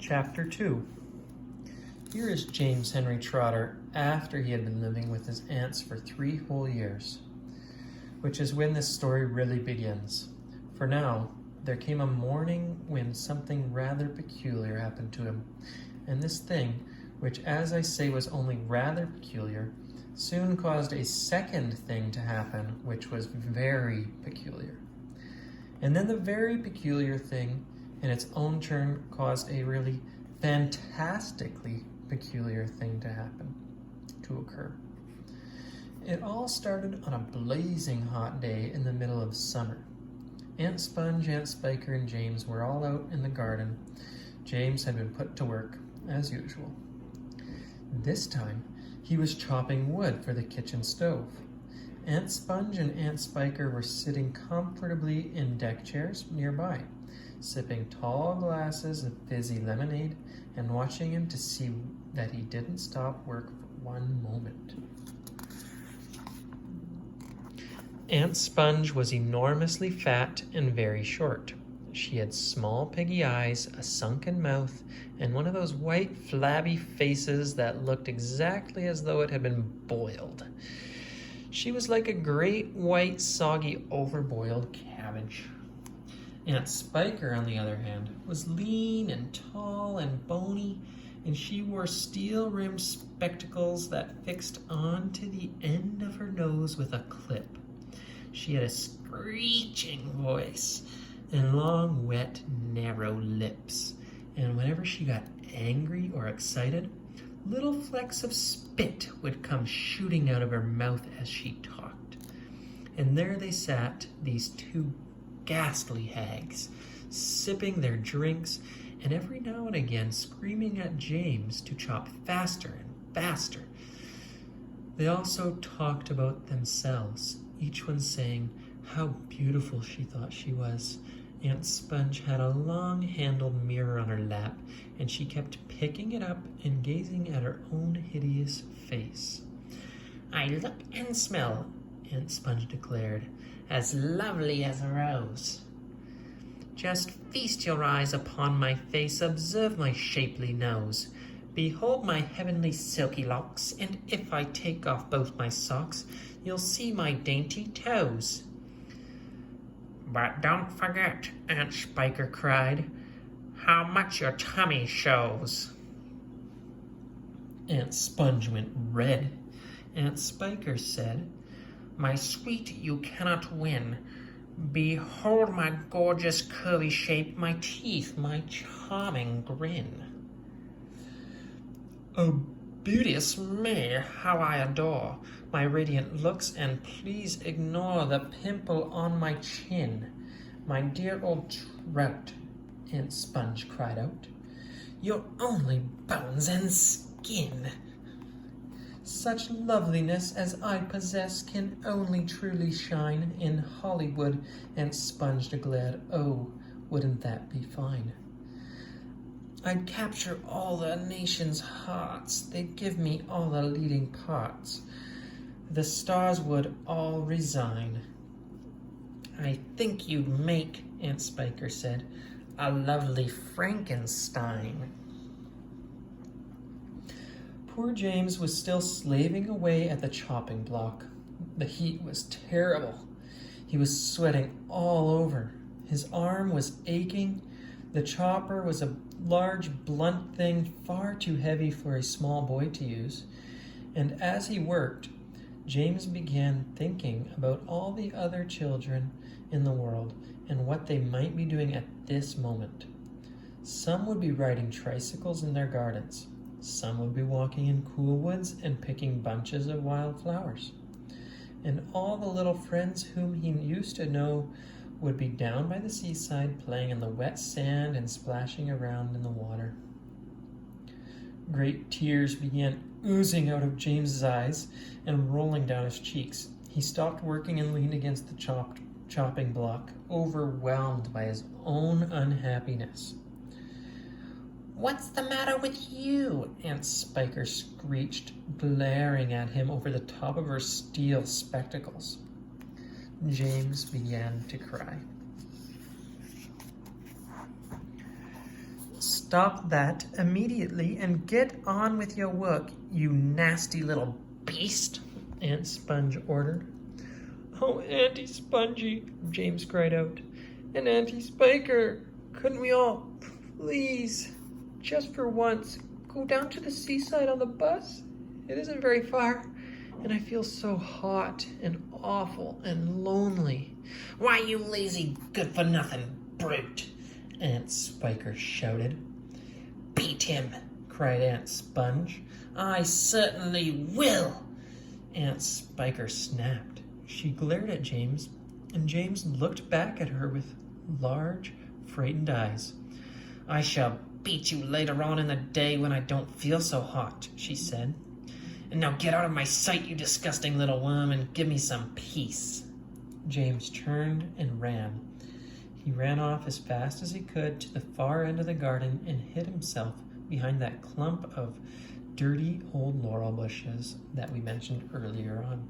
Chapter 2. Here is James Henry Trotter after he had been living with his aunts for 3 whole years, which is when this story really begins. For now, there came a morning when something rather peculiar happened to him, and this thing, which as I say was only rather peculiar, soon caused a second thing to happen which was very peculiar. And then the very peculiar thing in its own turn caused a really fantastically peculiar thing to occur. It all started on a blazing hot day in the middle of summer. Aunt Sponge, Aunt Spiker, and James were all out in the garden. James had been put to work, as usual. This time, he was chopping wood for the kitchen stove. Aunt Sponge and Aunt Spiker were sitting comfortably in deck chairs nearby, sipping tall glasses of fizzy lemonade and watching him to see that he didn't stop work for one moment. Aunt Sponge was enormously fat and very short. She had small piggy eyes, a sunken mouth, and one of those white flabby faces that looked exactly as though it had been boiled. She was like a great white soggy overboiled cabbage. Aunt Spiker, on the other hand, was lean and tall and bony, and she wore steel-rimmed spectacles that fixed onto the end of her nose with a clip. She had a screeching voice and long, wet, narrow lips, and whenever she got angry or excited, little flecks of spit would come shooting out of her mouth as she talked. And there they sat, these 2 ghastly hags, sipping their drinks and every now and again screaming at James to chop faster and faster. They also talked about themselves, each one saying how beautiful she thought she was. Aunt Sponge had a long-handled mirror on her lap, and she kept picking it up and gazing at her own hideous face. "I look and smell," Aunt Sponge declared, "as lovely as a rose. Just feast your eyes upon my face, observe my shapely nose. Behold my heavenly silky locks, and if I take off both my socks, you'll see my dainty toes." "But don't forget," Aunt Spiker cried, "how much your tummy shows." Aunt Sponge went red. Aunt Spiker said, "My sweet, you cannot win. Behold my gorgeous curly shape, my teeth, my charming grin." "Oh, beauteous me, how I adore my radiant looks, and please ignore the pimple on my chin. My dear old trout," Aunt Sponge cried out, "you're only bones and skin. Such loveliness as I possess can only truly shine in Hollywood," Aunt Sponge declared. "Oh, wouldn't that be fine? I'd capture all the nation's hearts. They'd give me all the leading parts. The stars would all resign." "I think you'd make," Aunt Spiker said, "a lovely Frankenstein." Poor James was still slaving away at the chopping block. The heat was terrible. He was sweating all over. His arm was aching. The chopper was a large, blunt thing far too heavy for a small boy to use. And as he worked, James began thinking about all the other children in the world and what they might be doing at this moment. Some would be riding tricycles in their gardens. Some would be walking in cool woods and picking bunches of wild flowers. And all the little friends whom he used to know would be down by the seaside playing in the wet sand and splashing around in the water. Great tears began oozing out of James's eyes and rolling down his cheeks. He stopped working and leaned against the chopping block, overwhelmed by his own unhappiness. "What's the matter with you?" Aunt Spiker screeched, glaring at him over the top of her steel spectacles. James began to cry. Stop that immediately and get on with your work, you nasty little beast, Aunt Sponge ordered. Oh, Auntie Spongy, James cried out, and Auntie Spiker, couldn't we all, please, just for once, go down to the seaside on the bus? It isn't very far, and I feel so hot and awful and lonely. Why, you lazy, good-for-nothing brute, Aunt Spiker shouted. Beat him, cried Aunt Sponge. I certainly will, Aunt Spiker snapped. She glared at James, and James looked back at her with large, frightened eyes. I shall beat you later on in the day when I don't feel so hot, she said. And now get out of my sight, you disgusting little worm, and give me some peace. James turned and ran. He ran off as fast as he could to the far end of the garden and hid himself behind that clump of dirty old laurel bushes that we mentioned earlier on.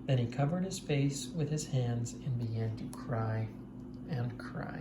Then he covered his face with his hands and began to cry and cry.